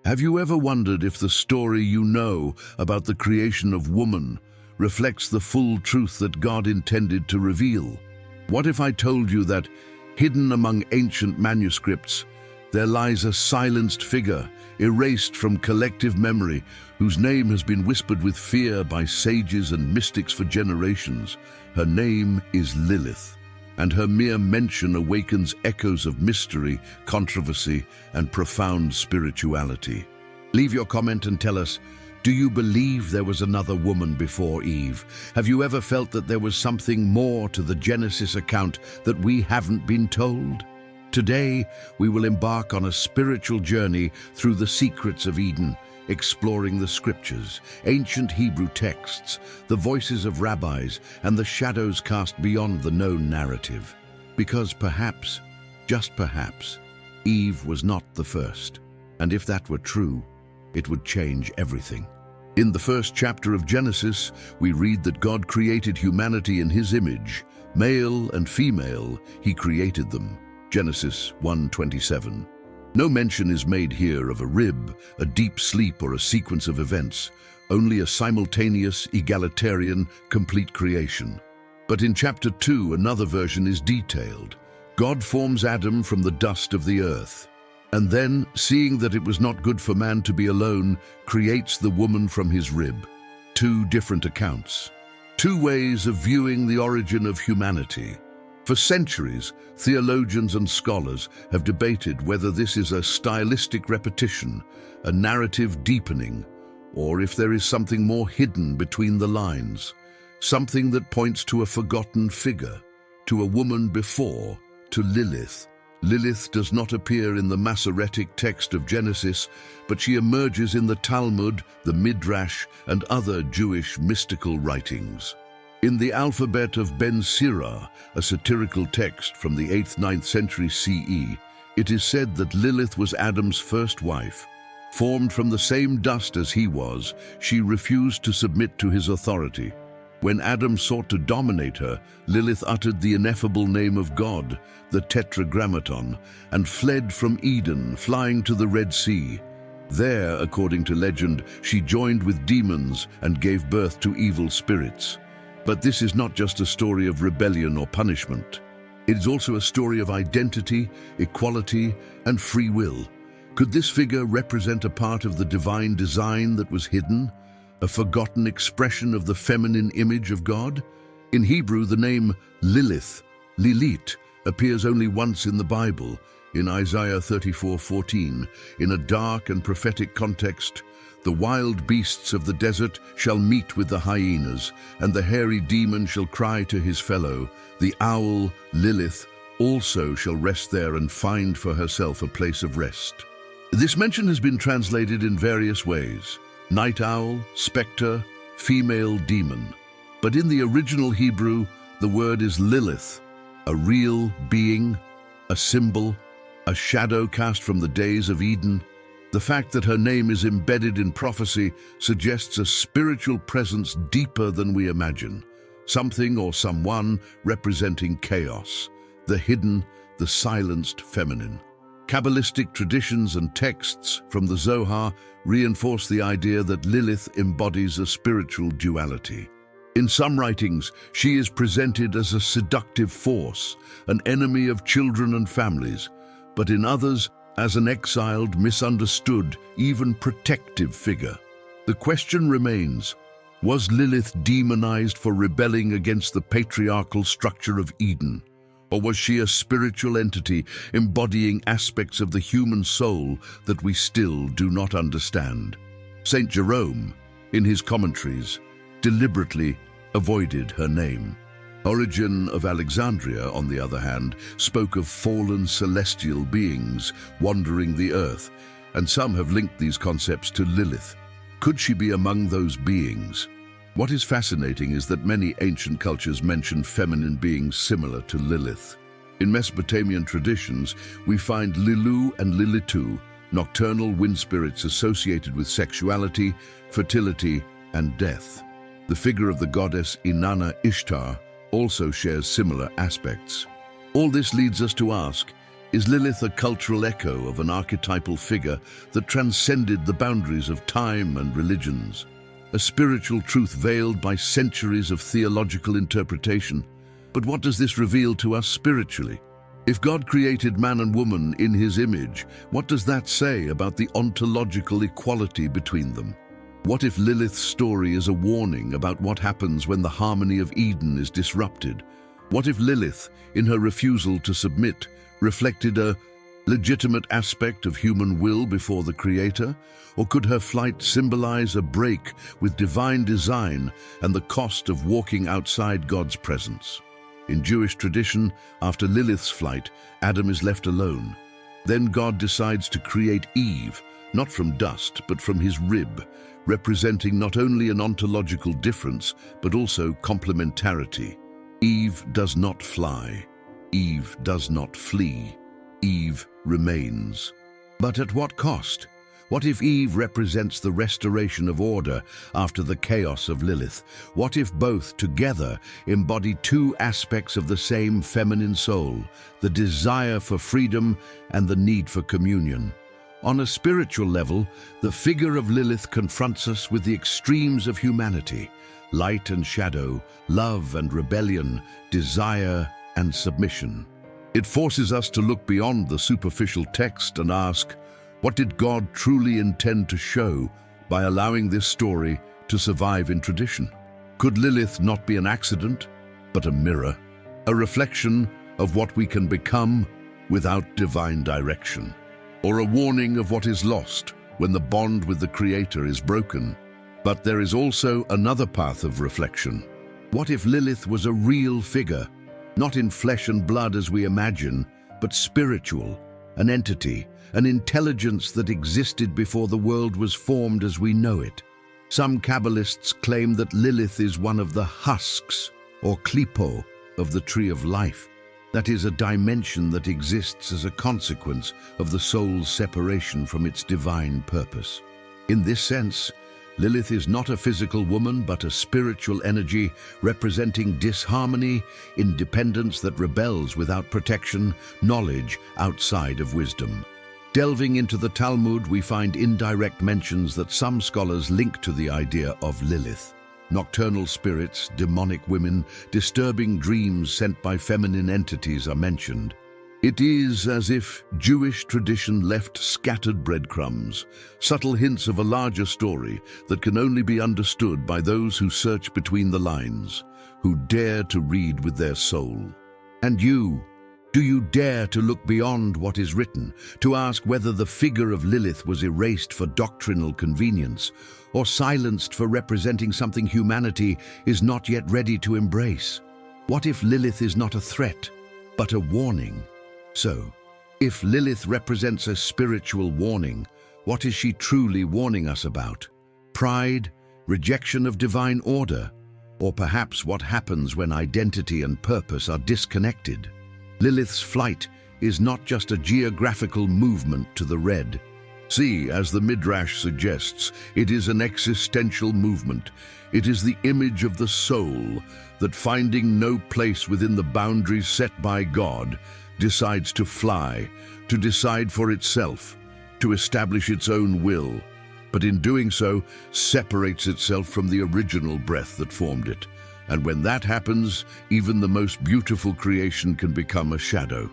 Have you ever wondered if the story you know about the creation of woman reflects the full truth that God intended to reveal? What if I told you that, hidden among ancient manuscripts, there lies a silenced figure, erased from collective memory, whose name has been whispered with fear by sages and mystics for generations? Her name is Lilith, and her mere mention awakens echoes of mystery, controversy, and profound spirituality. Leave your comment and tell us, do you believe there was another woman before Eve? Have you ever felt that there was something more to the Genesis account that we haven't been told? Today, we will embark on a spiritual journey through the secrets of Eden, exploring the scriptures, ancient Hebrew texts, the voices of rabbis, and the shadows cast beyond the known narrative. Because perhaps, just perhaps, Eve was not the first. And if that were true, it would change everything. In the first chapter of Genesis, we read that God created humanity in His image. Male and female, He created them. Genesis 1:27. No mention is made here of a rib, a deep sleep, or a sequence of events, only a simultaneous, egalitarian, complete creation. But in chapter 2, another version is detailed. God forms Adam from the dust of the earth, and then, seeing that it was not good for man to be alone, creates the woman from his rib. Two different accounts. Two ways of viewing the origin of humanity. For centuries, theologians and scholars have debated whether this is a stylistic repetition, a narrative deepening, or if there is something more hidden between the lines, something that points to a forgotten figure, to a woman before, to Lilith. Lilith does not appear in the Masoretic text of Genesis, but she emerges in the Talmud, the Midrash, and other Jewish mystical writings. In the alphabet of Ben Sirah, a satirical text from the 8th-9th century CE, it is said that Lilith was Adam's first wife. Formed from the same dust as he was, she refused to submit to his authority. When Adam sought to dominate her, Lilith uttered the ineffable name of God, the Tetragrammaton, and fled from Eden, flying to the Red Sea. There, according to legend, she joined with demons and gave birth to evil spirits. But this is not just a story of rebellion or punishment. It is also a story of identity, equality, and free will. Could this figure represent a part of the divine design that was hidden, a forgotten expression of the feminine image of God? In Hebrew, the name Lilith, Lilith, appears only once in the Bible, in Isaiah 34:14, in a dark and prophetic context. The wild beasts of the desert shall meet with the hyenas, and the hairy demon shall cry to his fellow. The owl, Lilith, also shall rest there and find for herself a place of rest. This mention has been translated in various ways: night owl, spectre, female demon. But in the original Hebrew, the word is Lilith, a real being, a symbol, a shadow cast from the days of Eden. The fact that her name is embedded in prophecy suggests a spiritual presence deeper than we imagine, something or someone representing chaos, the hidden, the silenced feminine. Kabbalistic traditions and texts from the Zohar reinforce the idea that Lilith embodies a spiritual duality. In some writings, she is presented as a seductive force, an enemy of children and families, but in others, as an exiled, misunderstood, even protective figure. The question remains, was Lilith demonized for rebelling against the patriarchal structure of Eden? Or was she a spiritual entity embodying aspects of the human soul that we still do not understand? Saint Jerome, in his commentaries, deliberately avoided her name. Origen of Alexandria, on the other hand, spoke of fallen celestial beings wandering the earth, and some have linked these concepts to Lilith. Could she be among those beings? What is fascinating is that many ancient cultures mention feminine beings similar to Lilith. In Mesopotamian traditions, we find Lilu and Lilitu, nocturnal wind spirits associated with sexuality, fertility, and death. The figure of the goddess Inanna Ishtar also shares similar aspects. All this leads us to ask, Is Lilith a cultural echo of an archetypal figure that transcended the boundaries of time and religions? A spiritual truth veiled by centuries of theological interpretation. But what does this reveal to us spiritually? If God created man and woman in his image, what does that say about the ontological equality between them? What if Lilith's story is a warning about what happens when the harmony of Eden is disrupted? What if Lilith, in her refusal to submit, reflected a legitimate aspect of human will before the Creator? Or could her flight symbolize a break with divine design and the cost of walking outside God's presence? In Jewish tradition, after Lilith's flight, Adam is left alone. Then God decides to create Eve, not from dust, but from his rib, representing not only an ontological difference, but also complementarity. Eve does not fly. Eve does not flee. Eve remains. But at what cost? What if Eve represents the restoration of order after the chaos of Lilith? What if both together embody two aspects of the same feminine soul, the desire for freedom and the need for communion? On a spiritual level, the figure of Lilith confronts us with the extremes of humanity: light and shadow, love and rebellion, desire and submission. It forces us to look beyond the superficial text and ask, what did God truly intend to show by allowing this story to survive in tradition? Could Lilith not be an accident, but a mirror, a reflection of what we can become without divine direction, or a warning of what is lost when the bond with the Creator is broken? But there is also another path of reflection. What if Lilith was a real figure, not in flesh and blood as we imagine, but spiritual, an entity, an intelligence that existed before the world was formed as we know it? Some Kabbalists claim that Lilith is one of the husks, or klipo, of the tree of life. That is, a dimension that exists as a consequence of the soul's separation from its divine purpose. In this sense, Lilith is not a physical woman, but a spiritual energy representing disharmony, independence that rebels without protection, knowledge outside of wisdom. Delving into the Talmud, we find indirect mentions that some scholars link to the idea of Lilith. Nocturnal spirits, demonic women, disturbing dreams sent by feminine entities are mentioned. It is as if Jewish tradition left scattered breadcrumbs, subtle hints of a larger story that can only be understood by those who search between the lines, who dare to read with their soul. And you, do you dare to look beyond what is written, to ask whether the figure of Lilith was erased for doctrinal convenience, or silenced for representing something humanity is not yet ready to embrace? What if Lilith is not a threat, but a warning? So, if Lilith represents a spiritual warning, what is she truly warning us about? Pride, rejection of divine order, or perhaps what happens when identity and purpose are disconnected? Lilith's flight is not just a geographical movement to the red. See, as the Midrash suggests, it is an existential movement. It is the image of the soul that, finding no place within the boundaries set by God, decides to fly, to decide for itself, to establish its own will, but in doing so, separates itself from the original breath that formed it. And when that happens, even the most beautiful creation can become a shadow.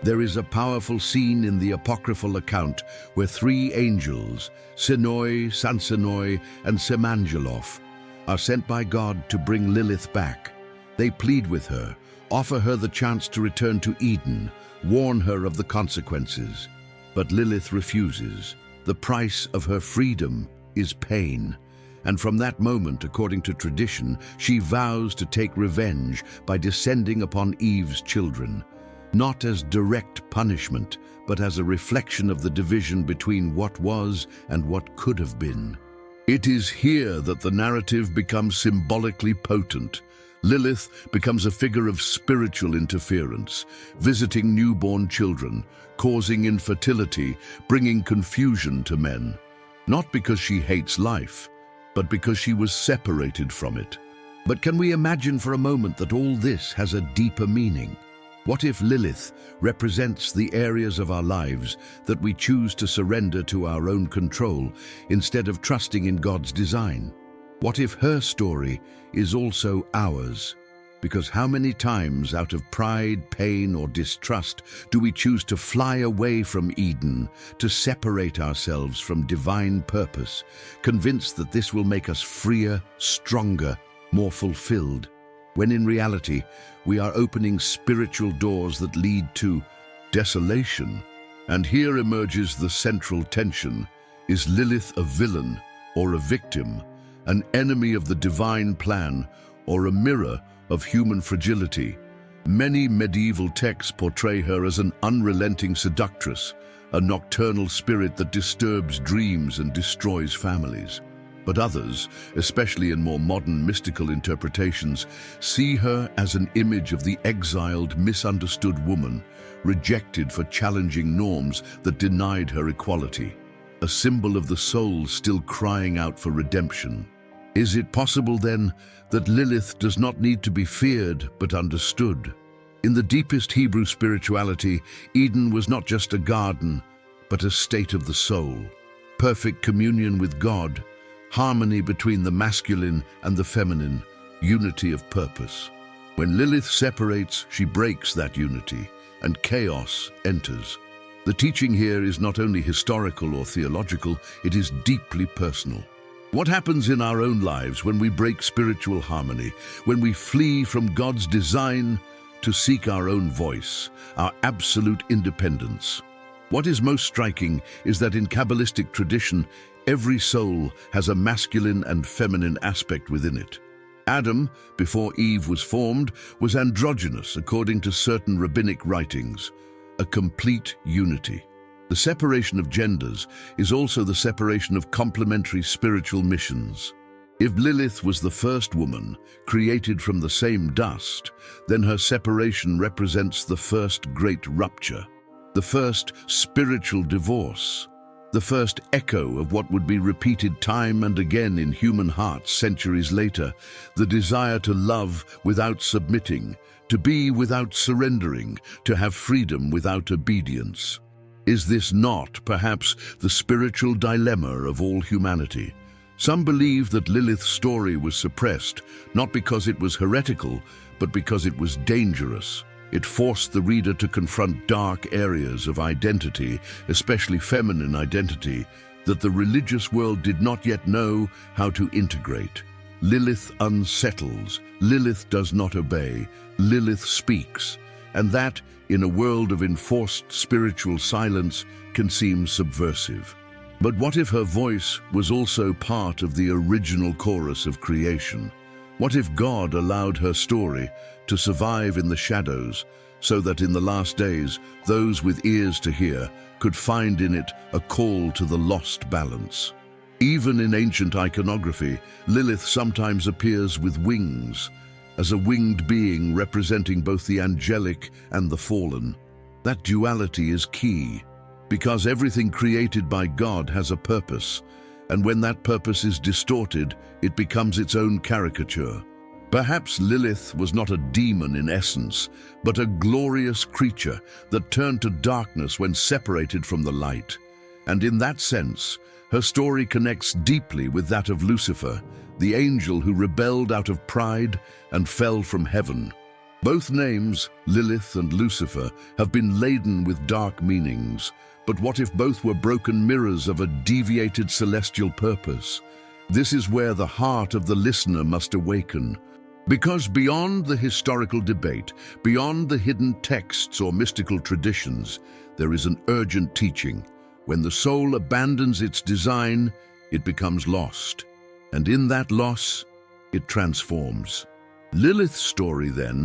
There is a powerful scene in the apocryphal account where three angels, Sinoi, Sansanoi, and Semangelof, are sent by God to bring Lilith back. They plead with her, offer her the chance to return to Eden, warn her of the consequences. But Lilith refuses. The price of her freedom is pain. And from that moment, according to tradition, she vows to take revenge by descending upon Eve's children, not as direct punishment, but as a reflection of the division between what was and what could have been. It is here that the narrative becomes symbolically potent. Lilith becomes a figure of spiritual interference, visiting newborn children, causing infertility, bringing confusion to men. Not because she hates life, but because she was separated from it. But can we imagine for a moment that all this has a deeper meaning? What if Lilith represents the areas of our lives that we choose to surrender to our own control instead of trusting in God's design? What if her story is also ours? Because how many times, out of pride, pain, or distrust, do we choose to fly away from Eden, to separate ourselves from divine purpose, convinced that this will make us freer, stronger, more fulfilled, when in reality, we are opening spiritual doors that lead to desolation? And here emerges the central tension. Is Lilith a villain or a victim, an enemy of the divine plan, or a mirror of human fragility? Many medieval texts portray her as an unrelenting seductress, a nocturnal spirit that disturbs dreams and destroys families. But others, especially in more modern mystical interpretations, see her as an image of the exiled, misunderstood woman, rejected for challenging norms that denied her equality, a symbol of the soul still crying out for redemption. Is it possible, then, that Lilith does not need to be feared but understood? In the deepest Hebrew spirituality, Eden was not just a garden, but a state of the soul. Perfect communion with God, harmony between the masculine and the feminine, unity of purpose. When Lilith separates, she breaks that unity, and chaos enters. The teaching here is not only historical or theological, it is deeply personal. What happens in our own lives when we break spiritual harmony, when we flee from God's design to seek our own voice, our absolute independence? What is most striking is that in Kabbalistic tradition, every soul has a masculine and feminine aspect within it. Adam, before Eve was formed, was androgynous according to certain rabbinic writings, a complete unity. The separation of genders is also the separation of complementary spiritual missions. If Lilith was the first woman, created from the same dust, then her separation represents the first great rupture, the first spiritual divorce, the first echo of what would be repeated time and again in human hearts centuries later, the desire to love without submitting, to be without surrendering, to have freedom without obedience. Is this not, perhaps, the spiritual dilemma of all humanity? Some believe that Lilith's story was suppressed, not because it was heretical, but because it was dangerous. It forced the reader to confront dark areas of identity, especially feminine identity, that the religious world did not yet know how to integrate. Lilith unsettles, Lilith does not obey, Lilith speaks, and that, in a world of enforced spiritual silence, can seem subversive. But what if her voice was also part of the original chorus of creation? What if God allowed her story to survive in the shadows, so that in the last days, those with ears to hear could find in it a call to the lost balance? Even in ancient iconography, Lilith sometimes appears with wings, as a winged being representing both the angelic and the fallen. That duality is key, because everything created by God has a purpose, and when that purpose is distorted, it becomes its own caricature. Perhaps Lilith was not a demon in essence, but a glorious creature that turned to darkness when separated from the light. And in that sense, her story connects deeply with that of Lucifer, the angel who rebelled out of pride and fell from heaven. Both names, Lilith and Lucifer, have been laden with dark meanings, but what if both were broken mirrors of a deviated celestial purpose? This is where the heart of the listener must awaken. Because beyond the historical debate, beyond the hidden texts or mystical traditions, there is an urgent teaching. When the soul abandons its design, it becomes lost. And in that loss, it transforms. Lilith's story, then,